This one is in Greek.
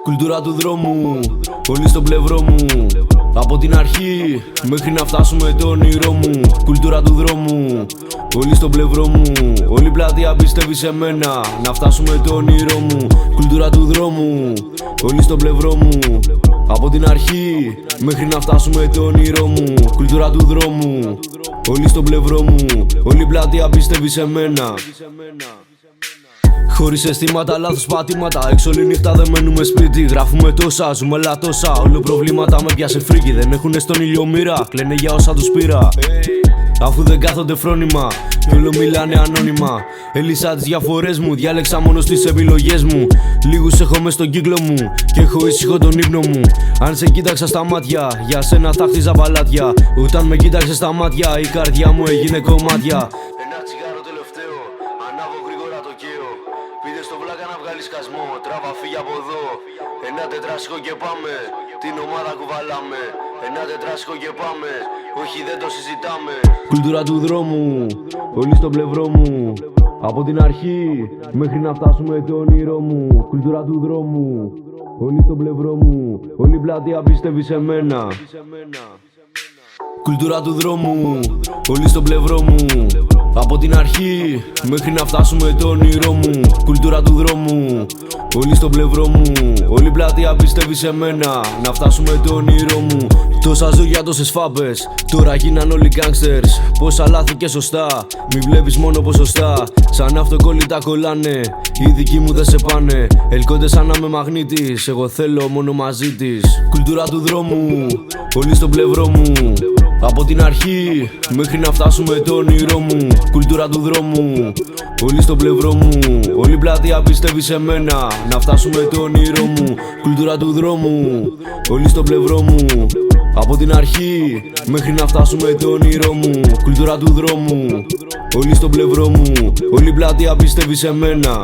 Κουλτούρα του δρόμου, όλοι στο πλευρό μου. Από την αρχή μέχρι να φτάσουμε το όνειρό μου. Κουλτούρα του δρόμου, όλοι στο πλευρό μου. Όλη πλατεία πιστεύει σε μένα, να φτάσουμε το όνειρό μου. Κουλτούρα του δρόμου, όλοι στο πλευρό μου. Από την αρχή μέχρι να φτάσουμε το όνειρό μου. Κουλτούρα του δρόμου, όλοι στο πλευρό μου. Όλη πλατεία πιστεύει σε μένα. Χωρίς αισθήματα, λάθος πατήματα. Έξω όλη νύχτα δεν μένουμε σπίτι. Γράφουμε τόσα, ζούμε λατόσα. Όλο προβλήματα με πιάσε φρίκι. Δεν έχουνε στον ήλιο μοίρα. Κλαίνε για όσα τους πήρα. Αφού δεν κάθονται φρόνημα κι όλο μιλάνε ανώνυμα. Έλυσα τις διαφορές μου, διάλεξα μόνο στις επιλογές μου. Λίγους έχω μες στον κύκλο μου και έχω ήσυχο τον ύπνο μου. Αν σε κοίταξα στα μάτια, για σένα θα χτίζα παλάτια. Όταν με κοίταξες στα μάτια, η καρδιά μου έγινε κομμάτια. Ένα τσιγάρο τελευταίο, ανάβω γρήγορα το καίο. Πήδε στο βλάκα να βγάλει σκασμό, τράβα φύγει από εδώ. Ένα τετράσικο και πάμε, την ομάδα κουβαλάμε. Ένα τετράσικο και πάμε, όχι δεν το συζητάμε. Κουλτούρα του δρόμου, όλοι στο πλευρό μου. Από την αρχή μέχρι να φτάσουμε το όνειρό μου. Κουλτούρα του δρόμου, όλοι στο πλευρό μου. Όλη πλατεία πιστεύει σε μένα. Κουλτούρα του δρόμου, όλοι στο πλευρό μου. Από την αρχή μέχρι να φτάσουμε το όνειρό μου. Κουλτούρα του δρόμου, όλοι στο πλευρό μου. Όλη πλατεία πιστεύει σε μένα, να φτάσουμε το όνειρό μου. Τόσα ζώγια, τόσες φάπες, τώρα γίναν όλοι gangsters. Πόσα λάθη και σωστά, μη βλέπεις μόνο ποσοστά. Σαν αυτοκόλλητα κολλάνε, οι δικοί μου δεν σε πάνε. Ελκόνται σαν να είμαι μαγνήτης, εγώ θέλω μόνο μαζί της. Κουλτούρα του δρόμου, όλοι στο πλευρό μου. Από την αρχή μέχρι να φτάσουμε το όνειρό μου. Κουλτούρα του δρόμου, όλοι στο πλευρό μου. Όλη πλατεία πιστεύει σε μένα, να φτάσουμε το όνειρό μου. Κουλτούρα του δρόμου, όλοι στο πλευρό μου. Από την αρχή μέχρι να φτάσουμε το όνειρό μου. Κουλτούρα του δρόμου, όλοι στο πλευρό μου. Όλη πλατεία πιστεύει σε μένα.